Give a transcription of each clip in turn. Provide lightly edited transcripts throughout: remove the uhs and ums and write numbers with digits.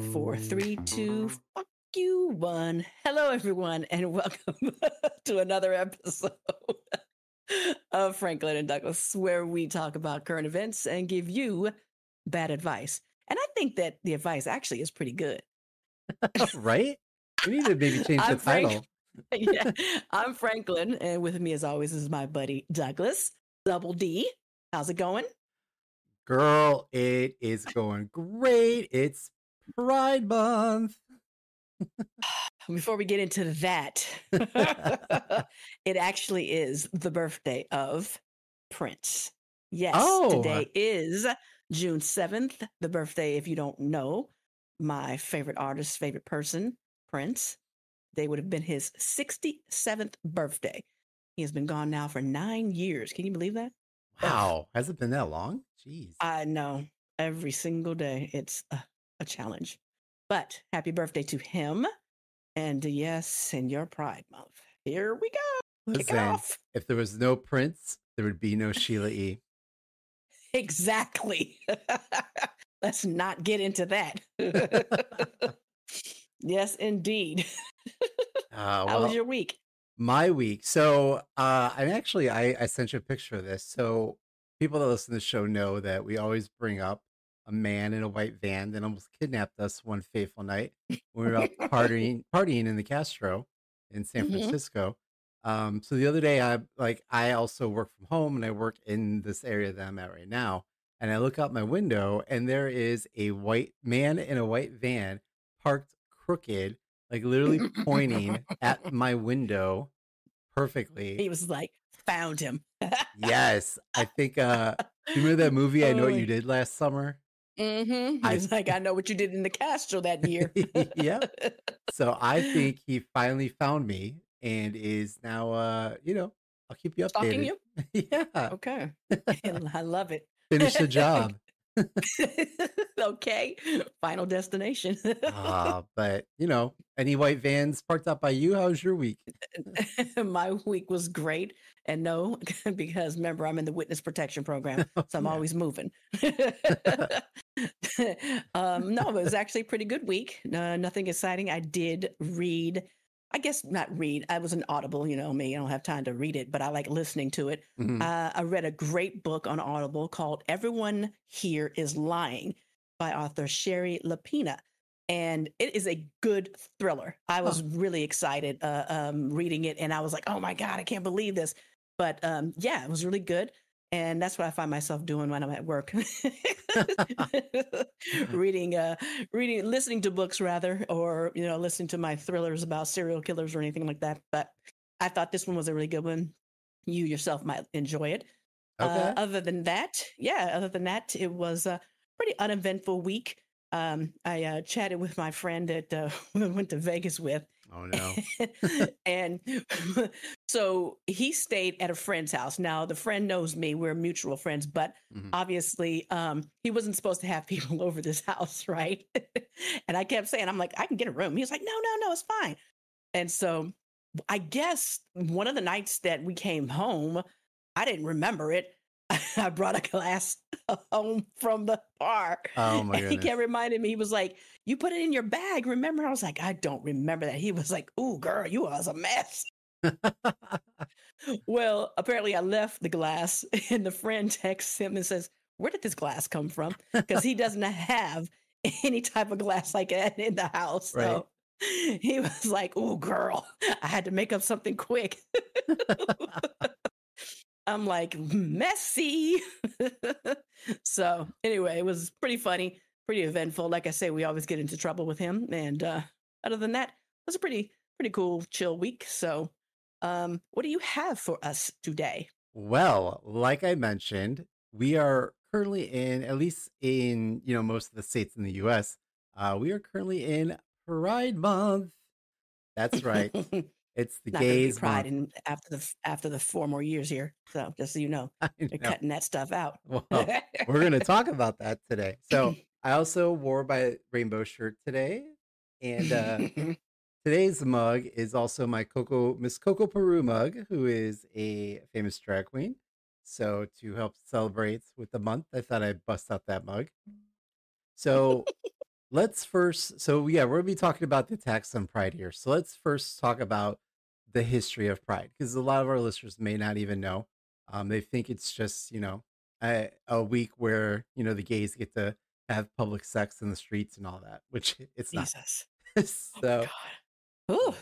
Five, four, three, two, fuck you, one. Hello, everyone, and welcome to another episode of Franklin and Douglas, where we talk about current events and give you bad advice. And I think that the advice actually is pretty good. Right? We need to maybe change the I'm Frank. title. Yeah, I'm Franklin, and with me, as always, is my buddy Douglas, Double D. How's it going? Girl, it is going great. It's Pride Month. Before we get into that, it actually is the birthday of Prince. Yes, Oh, today is June 7th, the birthday, if you don't know, my favorite artist, favorite person, Prince. They would have been his 67th birthday. He has been gone now for 9 years. Can you believe that? Ugh, wow. Has it been that long? Jeez. I know. Every single day, it's a challenge. But happy birthday to him. And yes, in your Pride Month. Here we go. Kick it Listen, off. if there was no Prince, there would be no Sheila E. Exactly. Let's not get into that. Yes, indeed. How was Well, your week? my week. So I sent you a picture of this. So people that listen to the show know that we always bring up a man in a white van that almost kidnapped us one fateful night when we were out partying in the Castro in San Hmm. Francisco. So the other day I also work from home and I work in this area that I'm at right now. And I look out my window and there is a white man in a white van parked crooked, like literally pointing at my window perfectly. He was like, found him. Yes. I think you remember that movie I Know What Oh, You Did last summer? he I was like, I know what you did in the Castro that year. Yep. So I think he finally found me and is now I'll keep you Stalking updated. you? Yeah. Okay. I love it. Finish the job. Okay. Final destination. But any white vans parked out by you? How's your week? My week was great. And no, because remember, I'm in the witness protection program, Oh, so I'm yeah. always moving. No, it was actually a pretty good week. Nothing exciting. I did read, I guess not read. I was an audible, you know me. I don't have time to read it, but I like listening to it. Mhm. I read a great book on Audible called Everyone Here is Lying by author Sherry Lapina. And it is a good thriller. I Oh. was really excited reading it, and I was like, "Oh my god, I can't believe this!" But yeah, it was really good, and that's what I find myself doing when I'm at work, reading, listening to books rather, or listening to my thrillers about serial killers or anything like that. But I thought this one was a really good one. You yourself might enjoy it. Okay. Other than that, it was a pretty uneventful week. I chatted with my friend that we went to Vegas with, Oh no. and so he stayed at a friend's house. Now the friend knows me; we're mutual friends, but Mhm. obviously, he wasn't supposed to have people over this house, right? And I kept saying, "I'm like, I can get a room." He was like, "No, no, no, it's fine." And so I guess one of the nights that we came home, I didn't remember it. I brought a glass home from the bar. Oh my And he goodness. kept reminding me, he was like, "You put it in your bag, remember?" I was like, "I don't remember that." He was like, "Ooh, girl, you was a mess." Well, apparently I left the glass, and the friend texts him and says, "Where did this glass come from?" Because he doesn't have any type of glass like that in the house. Right. So he was like, "Ooh, girl, I had to make up something quick." I'm like, messy. So anyway, it was pretty funny, pretty eventful. Like I say, we always get into trouble with him. And other than that, it was a pretty cool, chill week. So what do you have for us today? Well, like I mentioned, we are currently in, at least in, most of the states in the US, we are currently in Pride Month. That's right. It's the Not going to be gays pride month. in after the 4 more years here. So just so you know, I they're know. cutting that stuff out. Well, we're going to talk about that today. So I also wore my rainbow shirt today. And today's mug is also my Miss Coco Peru mug, who is a famous drag queen. So to help celebrate with the month, I thought I'd bust out that mug. So let's first. So yeah, we're gonna be talking about the attacks on Pride here. So let's first talk about the history of Pride, because a lot of our listeners may not even know. They think it's just a week where the gays get to have public sex in the streets and all that, which it's not. Jesus. Oh my So God. Ooh.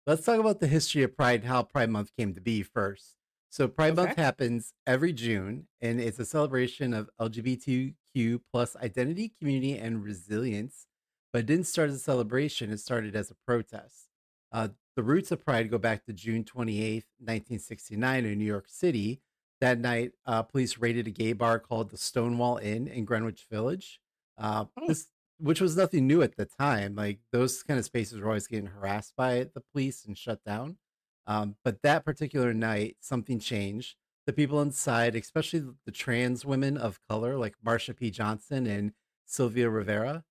let's talk about the history of Pride and how Pride Month came to be first. So Pride Month Okay. happens every June, and it's a celebration of LGBTQ plus identity, community, and resilience. But it didn't start as a celebration; it started as a protest. The roots of Pride go back to June 28th, 1969, in New York City. That night, police raided a gay bar called the Stonewall Inn in Greenwich Village. Mm. This which was nothing new at the time. Like those kind of spaces were always getting harassed by the police and shut down. But that particular night, something changed. The people inside, especially the trans women of color like Marsha P. Johnson and Sylvia Rivera,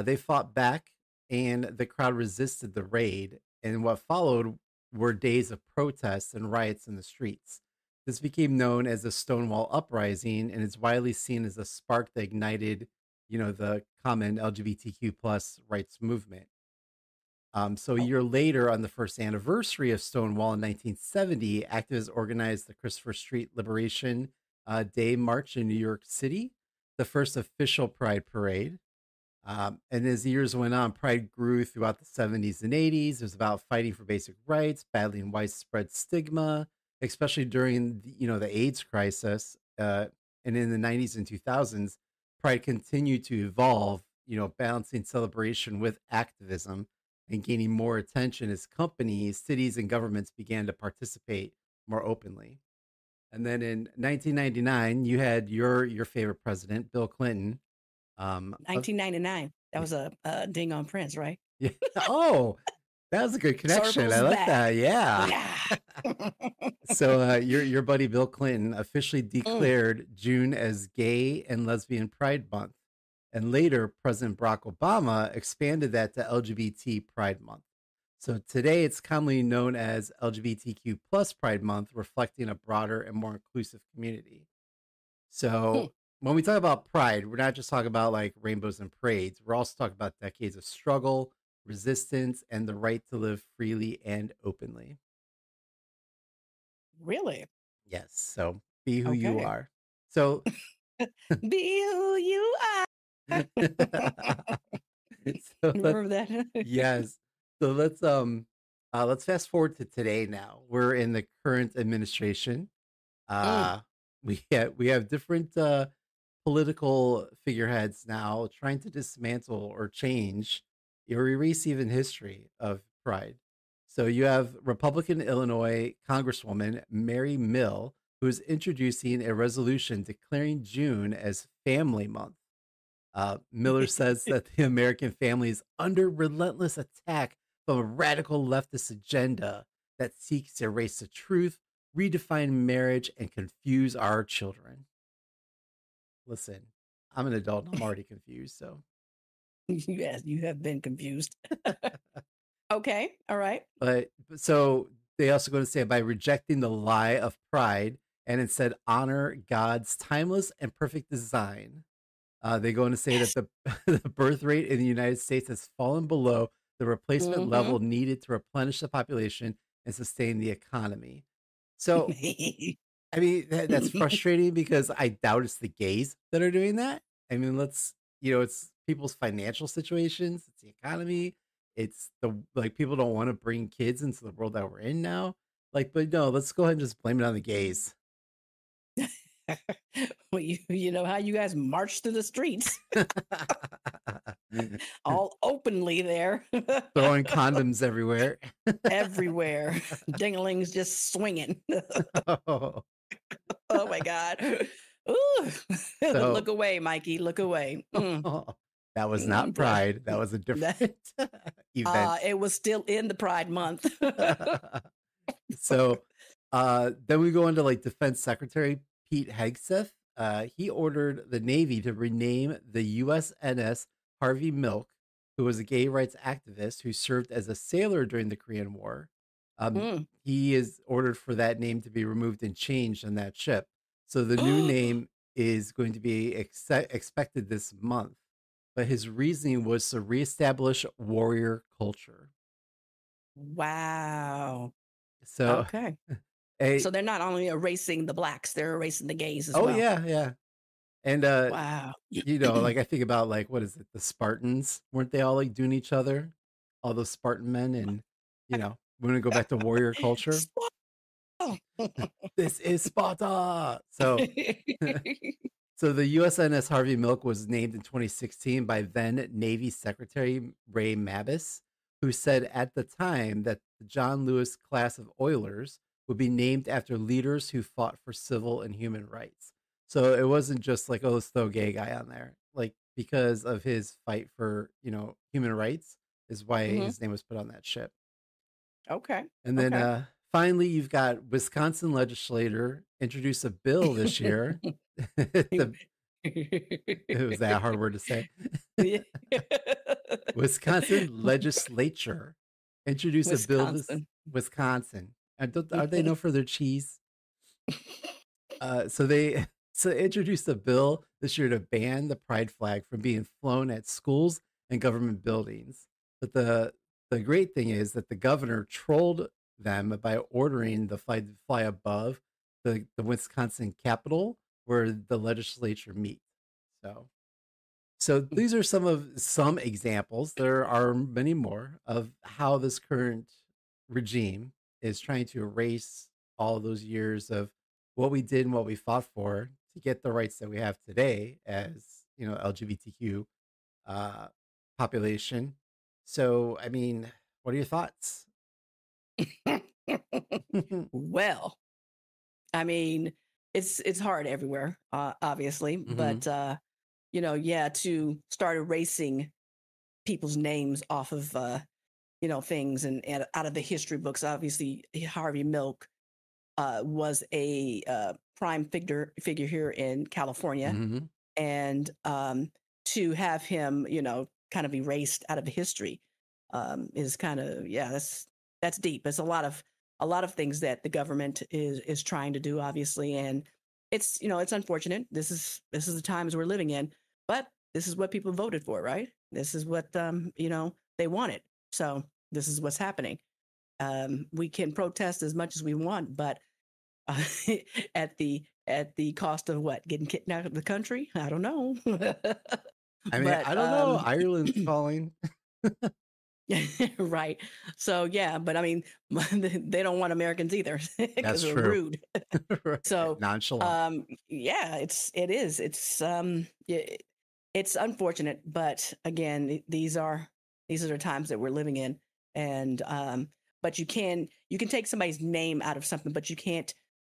they fought back, and the crowd resisted the raid. And what followed were days of protests and riots in the streets. This became known as the Stonewall Uprising, and is widely seen as a spark that ignited the common LGBTQ plus rights movement. So a Oh, year later, on the first anniversary of Stonewall in 1970, activists organized the Christopher Street Liberation Day March in New York City, the first official Pride parade. And as the years went on, Pride grew throughout the 70s and 80s. It was about fighting for basic rights, battling widespread stigma, especially during the AIDS crisis. And in the 90s and 2000s, Pride continued to evolve, balancing celebration with activism and gaining more attention as companies, cities, and governments began to participate more openly. And then in 1999, you had your favorite president, Bill Clinton. Of 1999. That was a ding on Prince, right? Yeah. Oh, that was a good connection. I Circles like back. that. Yeah. Yeah. So your buddy Bill Clinton officially Mm. declared June as Gay and Lesbian Pride Month, and later President Barack Obama expanded that to LGBT Pride Month. So today it's commonly known as LGBTQ plus Pride Month, reflecting a broader and more inclusive community. Hmm. So when we talk about pride, we're not just talking about like rainbows and parades. We're also talking about decades of struggle, resistance, and the right to live freely and openly. Really? Yes. So be who you Okay. are. So Be who you are. so Remember that? yes. So let's fast forward to today now. We're in the current administration. Mm. Uh we have different political figureheads now trying to dismantle or change or erase even history of Pride. So you have Republican Illinois Congresswoman Mary Mill, who is introducing a resolution declaring June as Family Month. Miller says that the American family is under relentless attack from a radical leftist agenda that seeks to erase the truth, redefine marriage, and confuse our children. Listen, I'm an adult and I'm already confused. So, Yes, you have been confused. Okay. All right. so they also going to say by rejecting the lie of pride and instead honor God's timeless and perfect design. They go on to say that Yes. the birth rate in the United States has fallen below the replacement Mm-hmm. level needed to replenish the population and sustain the economy. So, I mean, that's frustrating because I doubt it's the gays that are doing that. I mean, it's people's financial situations, it's the economy, it's the like people don't want to bring kids into the world that we're in now. Like, but no, let's go ahead and just blame it on the gays. Well, you know how you guys march through the streets all openly there, Throwing condoms everywhere. everywhere. Dinglings just swinging. Oh, Oh my God. Ooh. so Look away, Mikey. Look away. that was not Boy, pride. That was a that, different event. it was still in the Pride Month. So then we go into like Defense Secretary Pete Hegseth. He ordered the Navy to rename the USNS Harvey Milk, who was a gay rights activist who served as a sailor during the Korean War. Mm. He is ordered for that name to be removed and changed on that ship. So the new name is going to be expected this month. but his reasoning was to reestablish warrior culture. Wow. So, Okay. a So they're not only erasing the blacks, they're erasing the gays as oh well. yeah, yeah, and Wow. like I think about like what is it, the Spartans? Weren't they all like doing each other? All those Spartan men, and we're gonna go back to warrior culture. Swallow. This is Sparta. So So the USNS Harvey Milk was named in 2016 by then Navy Secretary Ray Mabus, who said at the time that the John Lewis class of oilers would be named after leaders who fought for civil and human rights. So it wasn't just like, oh, let's throw a gay guy on there. Like, because of his fight for, human rights is why Hmm. his name was put on that ship. Okay. And then Okay. finally, you've got Wisconsin legislator introduce a bill this year. the It was that hard word to say. Yeah. Wisconsin legislature introduced a bill this Wisconsin. Wisconsin. Are they known for their cheese? So they introduced a bill this year to ban the pride flag from being flown at schools and government buildings. But the great thing is that the governor trolled them by ordering the flag to fly above the Wisconsin Capitol where the legislature meets. So these are some examples. There are many more of how this current regime is trying to erase all of those years of what we did and what we fought for to get the rights that we have today as LGBTQ uh, population. So, I mean, what are your thoughts? Well, I mean, it's hard everywhere, obviously, Hmm. but yeah, to start erasing people's names off of things and out of the history books. Obviously, Harvey Milk was a prime figure here in California, Hmm. and to have him, kind of erased out of history is kind of, yeah, that's deep. It's a lot of things that the government is trying to do, obviously, and it's unfortunate. This is the times we're living in, but this is what people voted for, right? This is what they wanted. So this is what's happening. We can protest as much as we want, but uh, at the cost of what? Getting kicked out of the country? I don't know. I mean, But I don't know. Ireland's calling. right. So yeah, but I mean, they don't want Americans either That's because we're true. rude. Right. So Nonchalant. yeah, it's unfortunate, but again, these are the times that we're living in, and but you can take somebody's name out of something, but you can't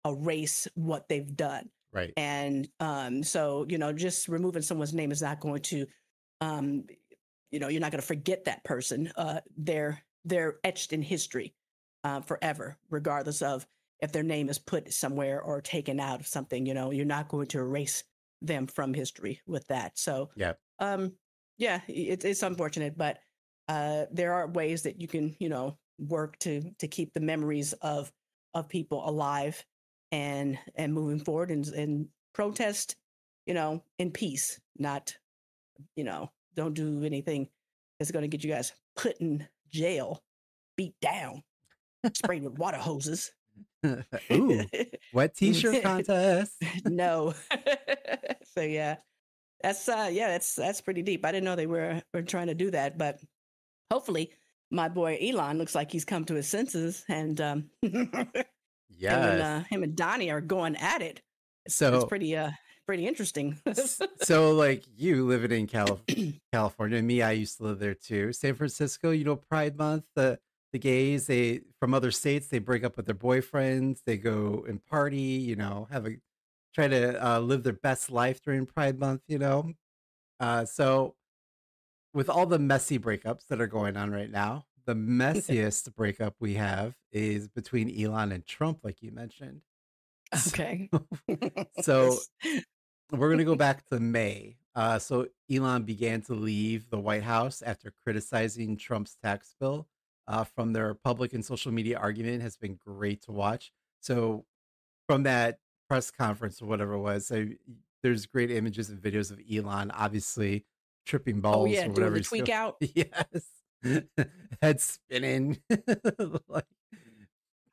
erase what they've done. Right. And so just removing someone's name is not going to um, you're not going to forget that person. They're etched in history forever, regardless of if their name is put somewhere or taken out of something. You're not going to erase them from history with that. So, Yeah. um, yeah, it's unfortunate, but there are ways that you can, work to keep the memories of people alive and moving forward and protest, in peace, not don't do anything that's going to get you guys put in jail, beat down, sprayed with water hoses. Ooh, wet t-shirt contest. No. So yeah, that's pretty deep. I didn't know they were trying to do that, but hopefully my boy Elon looks like he's come to his senses, and Yes. him and Donnie are going at it. It's So, pretty interesting. so like you living in California, and me, I used to live there too. San Francisco, Pride Month, the gays, they from other states, they break up with their boyfriends, they go and party, have a try to live their best life during Pride Month. So with all the messy breakups that are going on right now, the messiest breakup we have is between Elon and Trump, like you mentioned. So, Okay. so we're going to go back to May. So Elon began to leave the White House after criticizing Trump's tax bill. From their Republican social media argument has been great to watch. So from that press conference or whatever it was, so there's great images and videos of Elon, obviously tripping Oh balls yeah, or doing whatever the he's doing. tweak out. Yes. Head spinning. Like,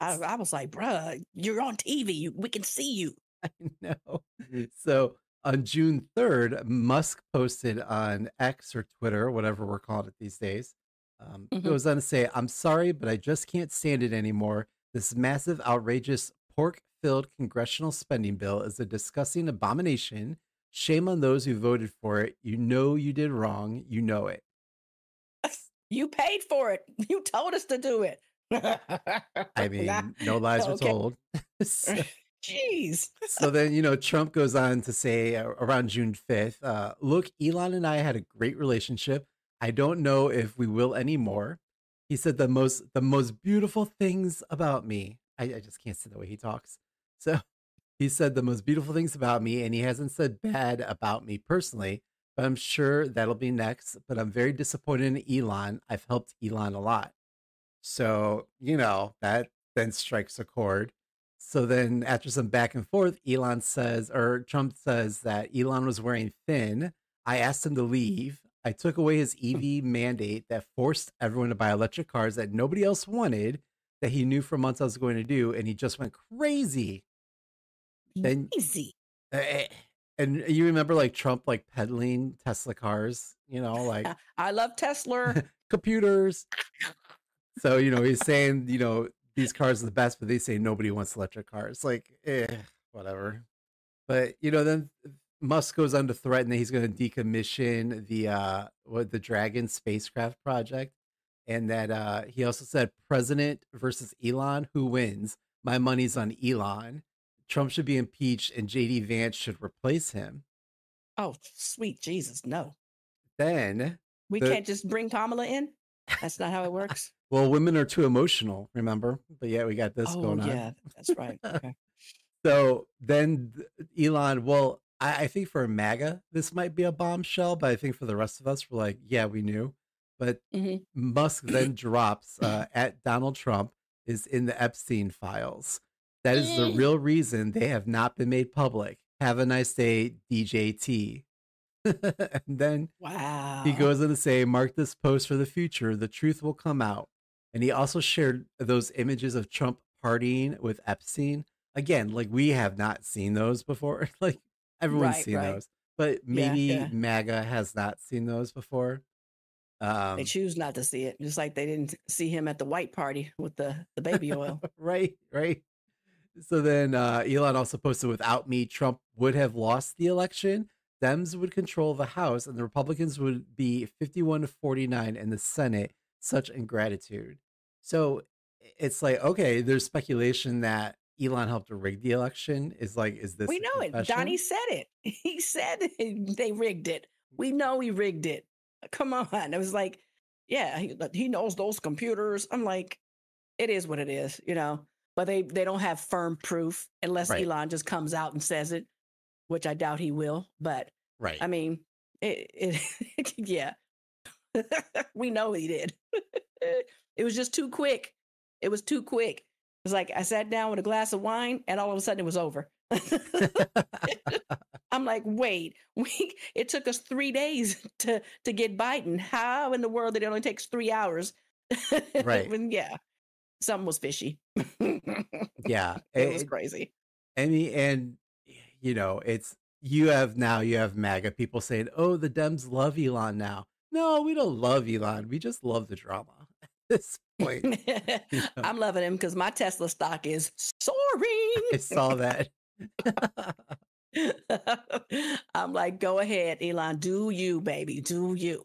I was like, bruh, you're on TV. We can see you. I know. So on June 3rd, Musk posted on X or Twitter, whatever we're calling it these days, Hmm. goes on to say, I'm sorry, but I just can't stand it anymore. This massive, outrageous, pork filled congressional spending bill is a disgusting abomination. Shame on those who voted for it. You know you did wrong. You know it. You paid for it. You told us to do it. I Nah, mean, no lies are okay. told. So, Jeez. so then, Trump goes on to say around June 5th, look, Elon and I had a great relationship. I don't know if we will anymore. He said the most beautiful things about me. I just can't say the way he talks. So he said the most beautiful things about me, and he hasn't said bad about me personally, but I'm sure that'll be next. But I'm very disappointed in Elon. I've helped Elon a lot. So, that then strikes a chord. So then after some back and forth, Trump says that Elon was wearing thin. I asked him to leave. I took away his EV mandate that forced everyone to buy electric cars that nobody else wanted, that he knew for months I was going to do, and he just went crazy. Then Easy. eh, and you remember like Trump like peddling Tesla cars, like I love Tesla. computers. So, he's saying, these cars are the best, but they say nobody wants electric cars. Like, whatever. But, then Musk goes on to threaten that he's going to decommission the Dragon spacecraft project. And that he also said, President versus Elon, who wins? My money's on Elon. Trump should be impeached and JD Vance should replace him. Oh, sweet Jesus, no. Then We the can't just bring Kamala in. That's not how it works. well, women are too emotional, remember? But yeah, we got this Oh going on. yeah, that's right. Okay. So then Elon, well, I think for MAGA, this might be a bombshell, but I think for the rest of us, we're like, yeah, we knew. But Hmm. Musk then drops at Donald Trump is in the Epstein files. That is the real reason they have not been made public. Have a nice day, DJT. And then he Wow. goes on to say, mark this post for the future. The truth will come out. And he also shared those images of Trump partying with Epstein. Again, like we have not seen those before. Like everyone's Right, seen right. those, but Yeah, maybe yeah. MAGA has not seen those before. They Um, choose not to see it, just like they didn't see him at the white party with the baby oil. right, right. So then Elon also posted, without me, Trump would have lost the election. Dems would control the House, and the Republicans would be 51 to 49 in the Senate. Such ingratitude. So it's like, okay, there's speculation that Elon helped to rig the election. Is this We a know it. Donnie confession? said it. He said they rigged it. We know he rigged it. Come on. It was like, yeah, he knows those computers. I'm like, it is what it is, But they don't have firm proof unless Right, Elon just comes out and says it, which I doubt he will. But right. I mean, yeah, we know he did. It was just too quick. It was too quick. It's like I sat down with a glass of wine, and all of a sudden it was over. I'm like, wait, it took us 3 days to get Biden. How in the world did it only takes 3 hours? Right. When, yeah, something was fishy. Yeah. It was crazy. I mean, and it's you have MAGA people saying, "Oh, the Dems love Elon now." No, we don't love Elon. We just love the drama at this point. You know, I'm loving him because my Tesla stock is soaring. I saw that. I'm like, go ahead, Elon, do you, baby, do you?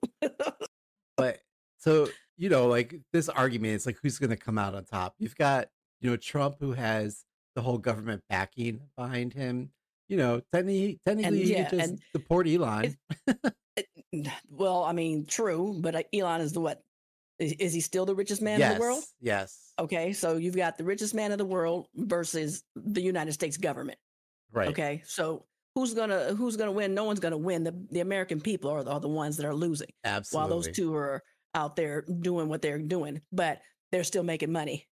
But so, like this argument is like who's going to come out on top? You've got, Trump who has the whole government backing behind him. Technically And he could yeah, just and deport Elon. it, it, well, I mean, true, but Elon is the what? Is he still the richest man in the world? Yes, yes. Okay, so you've got the richest man in the world versus the United States government. Right. Okay, so who's gonna win? No one's gonna win. The American people are the ones that are losing, while those Absolutely. two are out there doing what they're doing. But they're still making money.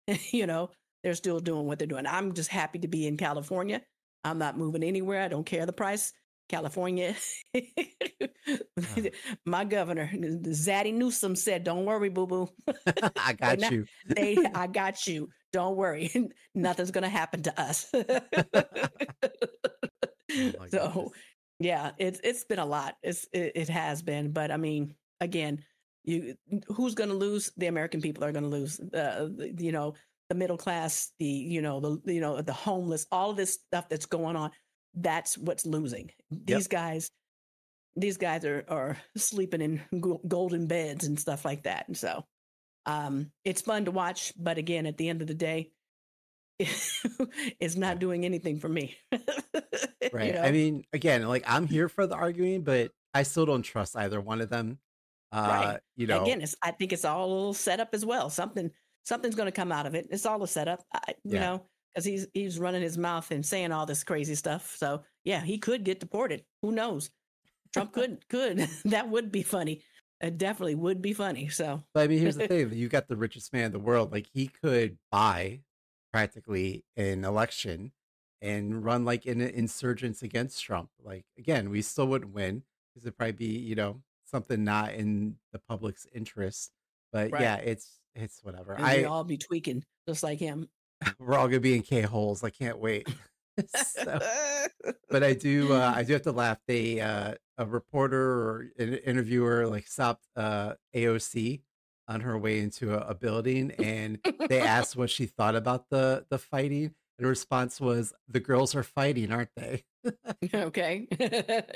They're still doing what they're doing. I'm just happy to be in California. I'm not moving anywhere. I don't care the price. California. Uh, My governor, Zaddy Newsom, said, "Don't worry, boo boo. I They're got not. you. I got you. Don't worry. Nothing's gonna happen to us." Oh my goodness. So, yeah, it's been a lot. It has been, but I mean, again, you who's going to lose? The American people are going to lose. The middle class, the homeless, all of this stuff that's going on. That's what's losing. Yep. These guys are sleeping in golden beds and stuff like that. And so, it's fun to watch, but again, at the end of the day, it's Yeah. not doing anything for me. you Right. I know, mean, again, like I'm here for the arguing, but I still don't trust either one of them. right. You know, Again, I think it's all a little set up as well. Something's going to come out of it. It's all a setup, yeah. because he's running his mouth and saying all this crazy stuff. So yeah, he could get deported. Who knows? Trump could. That would be funny. It definitely would be funny. So But I mean, here's the thing: you got the richest man in the world. Like he could buy practically an election and run like an insurgents against Trump. Like again, we still wouldn't win because it'd probably be something not in the public's interest. But yeah, right, it's whatever. and we all be tweaking just like him. We're all gonna be in K holes. I can't wait. So, but I do have to laugh. A reporter or an interviewer like stopped AOC on her way into a building, and they asked what she thought about the fighting. And her response was, "The girls are fighting, aren't they?" Okay.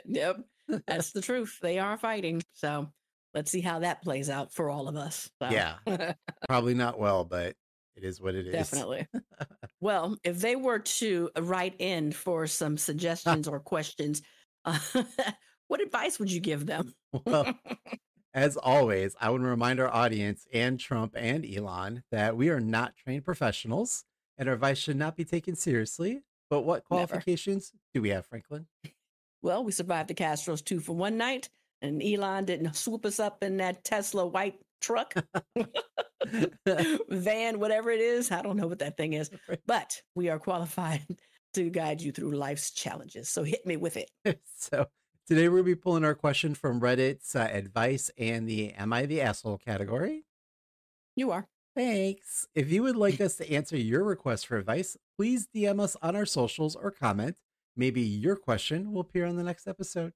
Yep. That's the truth. They are fighting. So let's see how that plays out for all of us. So Yeah, probably not well, but it is what it is. definitely. Well, if they were to write in for some suggestions or questions, uh, what advice would you give them? Well, as always, I would remind our audience and Trump and Elon that we are not trained professionals and our advice should not be taken seriously. But what Never. qualifications do we have, Franklin? Well, we survived the Castros 2 for 1 night, and Elon didn't swoop us up in that Tesla white truck, van, whatever it is. I don't know what that thing is, but we are qualified to guide you through life's challenges. So hit me with it. So today we're going to be pulling our question from Reddit's advice and the Am I the Asshole category. You are. Thanks. If you would like us to answer your request for advice, please DM us on our socials or comment. Maybe your question will appear on the next episode.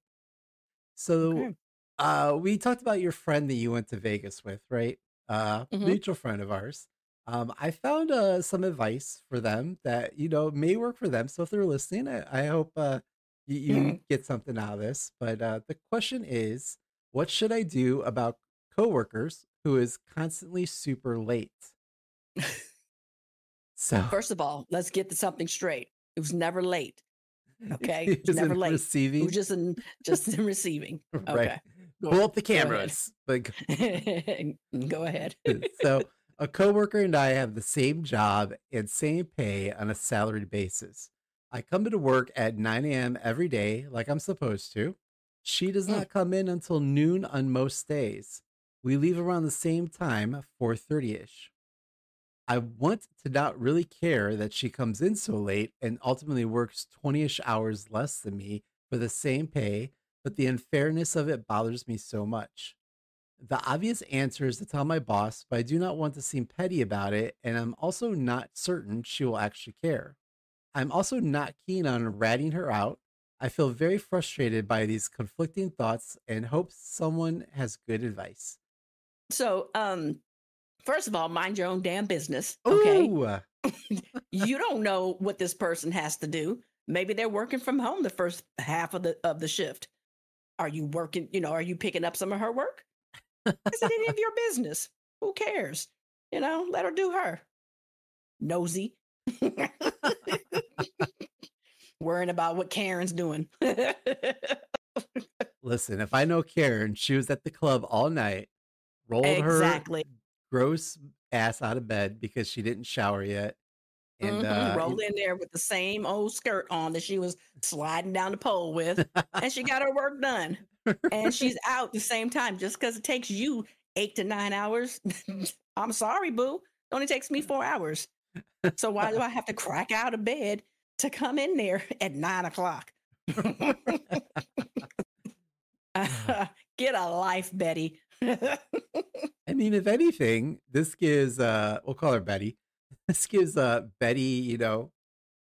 So, Okay. we talked about your friend that you went to Vegas with, right? Hmm. Mutual friend of ours. I found some advice for them that may work for them. So if they're listening, I hope you get something out of this. But the question is, what should I do about coworkers who is constantly super late? So First of all, let's get to something straight. It was never late. Okay, he it was was never in late. It receiving, was just in receiving. right? Okay, Pull up the go ahead. cameras. But Go ahead. so a coworker and I have the same job and same pay on a salaried basis. I come into work at 9 a.m. every day, like I'm supposed to. She does Mm. not come in until noon on most days. We leave around the same time, 4:30ish. I want to not really care that she comes in so late and ultimately works 20ish hours less than me for the same pay, but the unfairness of it bothers me so much. The obvious answer is to tell my boss, but I do not want to seem petty about it, and I'm also not certain she will actually care. I'm also not keen on ratting her out. I feel very frustrated by these conflicting thoughts and hope someone has good advice. So, first of all, mind your own damn business. Okay, Ooh, you don't know what this person has to do. Maybe they're working from home the first half of the shift. Are you working? Are you picking up some of her work? Is it any of your business? Who cares? Let her do her. Nosy. Worrying about what Karen's doing. listen, if I know Karen, she was at the club all night, rolled her Exactly. gross ass out of bed because she didn't shower yet. And Roll in there with the same old skirt on that she was sliding down the pole with, and she got her work done. And she's out the same time just because it takes you 8 to 9 hours. I'm sorry, boo. It only takes me 4 hours. So why do I have to crack out of bed to come in there at 9 o'clock? Get a life, Betty. I mean, if anything, this gives we'll call her Betty. This gives Betty,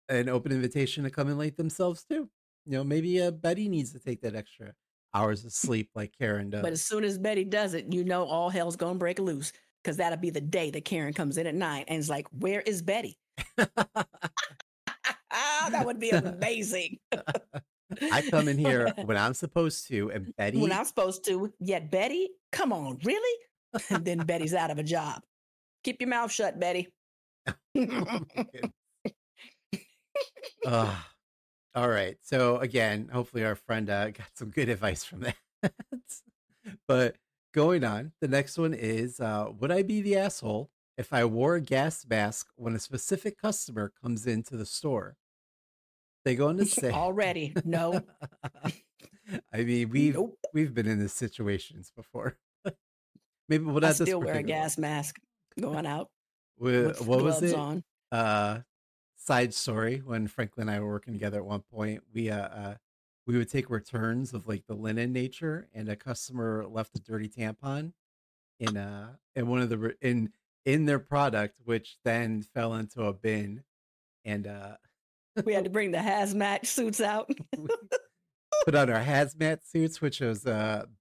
an open invitation to come and late themselves too. Maybe Betty needs to take that extra hours of sleep like Karen But does. as soon as Betty does it, you know all hell's gonna break loose because that'll be the day that Karen comes in at 9 and is like, "Where is Betty?" That would be amazing. I come in here when I'm supposed to, and When Betty, I'm supposed to, yet Betty, come on, really? And then Betty's out of a job. Keep your mouth shut, Betty. oh my goodness. Ugh. All right. So again, hopefully our friend got some good advice from that. But going on, the next one is would I be the asshole if I wore a gas mask when a specific customer comes into the store? They go on to say, Already, no, I mean, nope. we've been in these situations before. Maybe well, I not this still wear a particular one. gas mask going out with What was gloves it? on. Uh, Side story: when Franklin and I were working together at one point, we would take returns of like the linen nature, and a customer left a dirty tampon in one of the in their product, which then fell into a bin, and We had to bring the hazmat suits out. we put on our hazmat suits, which was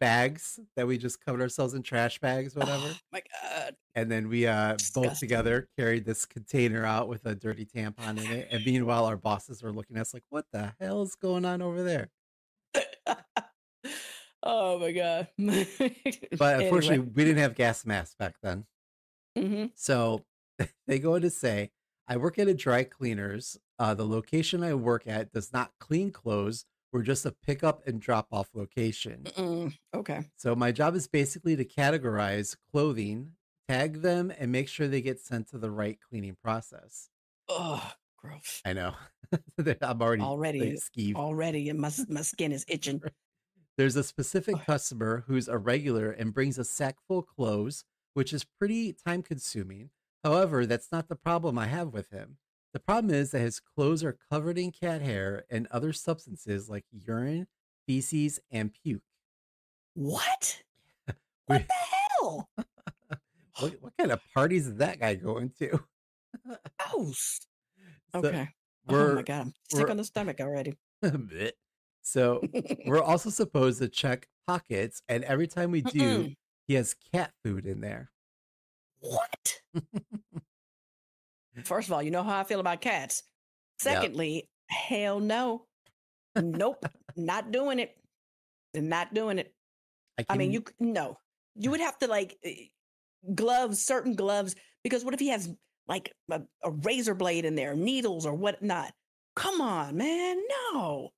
bags that we just covered ourselves in, trash bags, Oh whatever. my God. And then we both Disgusting. together carried this container out with a dirty tampon in it. And meanwhile, our bosses were looking at us like, "What the hell is going on over there?" Oh my God. But Anyway. unfortunately, we didn't have gas masks back then. Hmm. So they go on to say, "I work at a dry cleaners. The location I work at does not clean clothes. We're just a pickup and drop off location. Okay. So my job is basically to categorize clothing, tag them, and make sure they get sent to the right cleaning process." Oh, gross. I know. I'm already like Already, skeeved. already, and my skin is itching. There's a specific customer who's a regular and brings a sack full of clothes, which is pretty time consuming. However, that's not the problem I have with him. The problem is that his clothes are covered in cat hair and other substances like urine, feces, and puke. What? What We, the hell? what kind of parties is that guy going to? Gross. So Okay. Oh my we're God, I'm sick we're on the stomach already. Bleh. So we're also supposed to check pockets, and every time we do, Mm-mm. he has cat food in there. What? First of all, you know how I feel about cats. Yep. Secondly, hell no. Nope. Not doing it. Not doing it. I I mean, can no. You would have to like gloves, certain gloves, because what if he has like a razor blade in there, needles or whatnot? Come on, man. No.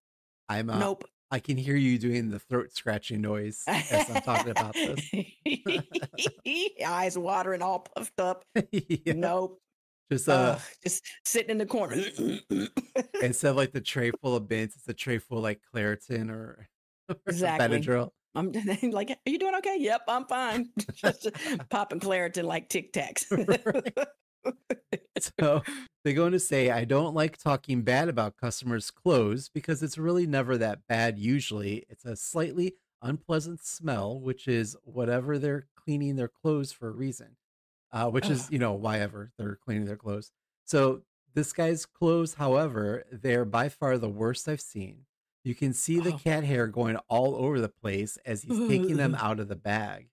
I'm Nope. I can hear you doing the throat scratching noise as I'm talking about this. Eyes watering, all puffed up. Yeah. Nope. Just Just sitting in the corner. instead of like the tray full of mints, it's a tray full of like Claritin or, or Exactly. Benadryl. I'm like, are you doing okay? Yep, I'm fine. Just popping Claritin like Tic Tacs. Right. So they go on to say, I don't like talking bad about customers' clothes because it's really never that bad. Usually, it's a slightly unpleasant smell, which is whatever they're cleaning their clothes for a reason, which is, Ugh. why ever they're cleaning their clothes. So this guy's clothes, however, they're by far the worst I've seen. You can see the Oh. cat hair going all over the place as he's taking them out of the bag.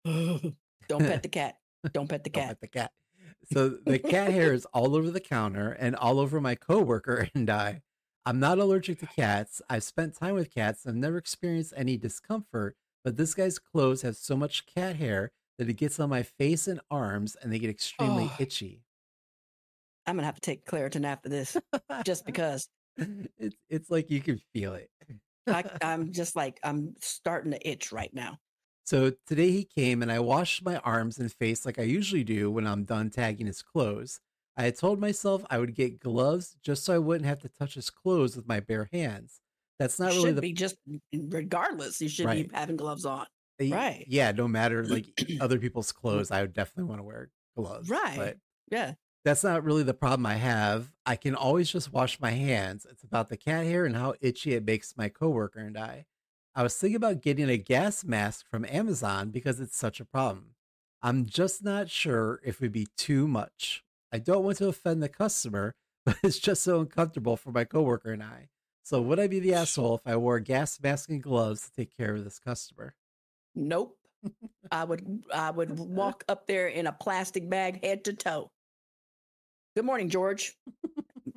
Don't pet the cat. Don't pet the Don't cat. pet the cat. So the cat hair is all over the counter and all over my coworker and I. I'm not allergic to cats. I've spent time with cats and never experienced any discomfort, but this guy's clothes have so much cat hair that it gets on my face and arms and they get extremely Oh, itchy. I'm gonna have to take Claritin after this, just because It's like you can feel it. I'm just like I'm starting to itch right now. So today he came and I washed my arms and face like I usually do when I'm done tagging his clothes. I had told myself I would get gloves just so I wouldn't have to touch his clothes with my bare hands. That's You not really should the be just regardless. You should be right. having gloves on. Right. Yeah, no matter like other people's clothes, I would definitely want to wear gloves. Right. But Yeah. That's not really the problem I have. I can always just wash my hands. It's about the cat hair and how itchy it makes my coworker and I. I was thinking about getting a gas mask from Amazon because it's such a problem. I'm just not sure if it'd be too much. I don't want to offend the customer, but it's just so uncomfortable for my coworker and I. So would I be the asshole if I wore a gas mask and gloves to take care of this customer? Nope. I would walk up there in a plastic bag head to toe. Good morning, George.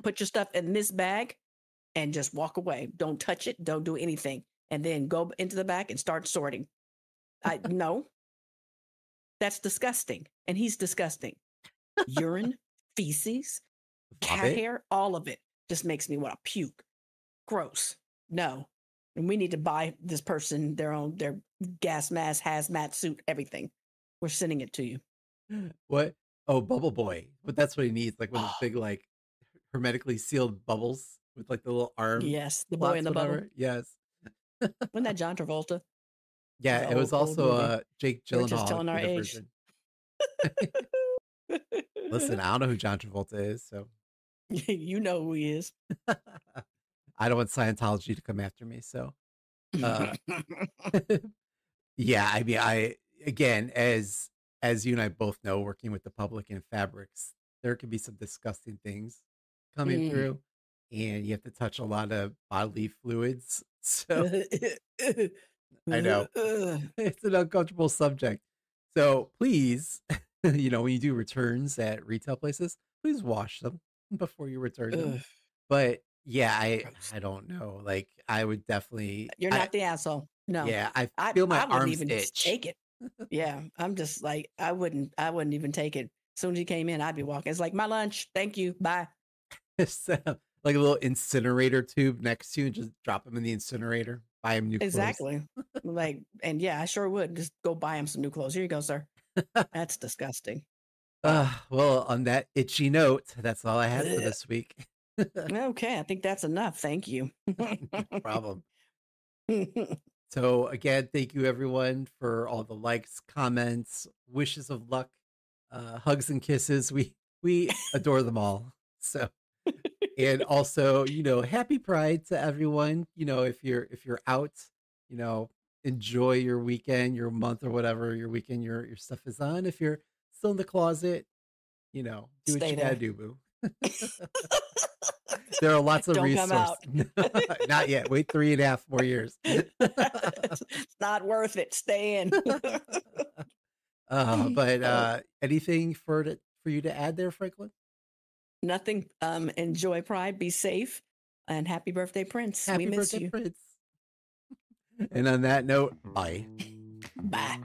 Put your stuff in this bag and just walk away. Don't touch it. Don't do anything. And then go into the back and start sorting. No, that's disgusting. And he's disgusting. Urine, feces, cat Vomit? hair, all of it just makes me want to puke. Gross. No. And we need to buy this person their gas mask, hazmat suit, everything. We're sending it to you. What? Oh, Bubble Boy. But that's what he needs, like one of those Oh, big, like hermetically sealed bubbles with like the little arm yes, the boy in slots, the bubble. whatever. Yes. Wasn't that John Travolta? It Yeah, was an it was old also movie. Jake We're just Gyllenhaal telling our did a age. version. Listen, I don't know who John Travolta is, so You know who he is. I don't want Scientology to come after me. So, uh, yeah, I mean, I again, as you and I both know, working with the public in fabrics, there can be some disgusting things coming Mm. through, and you have to touch a lot of bodily fluids. So I know it's an uncomfortable subject. So please, when you do returns at retail places, please wash them before you return them. Ugh, But yeah, I gross. I don't know. Like I would definitely You're I not the asshole. No, yeah, I I feel my I wouldn't arms even itch. take it. Yeah, I'm just like I wouldn't even take it. As soon as he came in, I'd be walking. It's like my lunch. Thank you. Bye. So, like a little incinerator tube next to you and just drop them in the incinerator, buy him new clothes. Exactly. Like, and yeah, I sure would just go buy him some new clothes. Here you go, sir. That's disgusting. Wow. Well, on that itchy note, that's all I had for Ugh. this week. Okay, I think that's enough. Thank you. No problem. So again, thank you everyone for all the likes, comments, wishes of luck, hugs and kisses. We adore them all. So and also, happy Pride to everyone. If you're out, you know, enjoy your weekend, your month or whatever your weekend your stuff is on. If you're still in the closet, do what Stay you gotta there. do, boo. There are lots of Don't come resources. out. Not yet. Wait 3.5 more years. It's not worth it. Stay in. But Oh, anything for you to add there, Franklin? nothing. Enjoy Pride. Be safe. And happy birthday, Prince. We Happy miss birthday, you. Prince. And on that note, bye. Bye.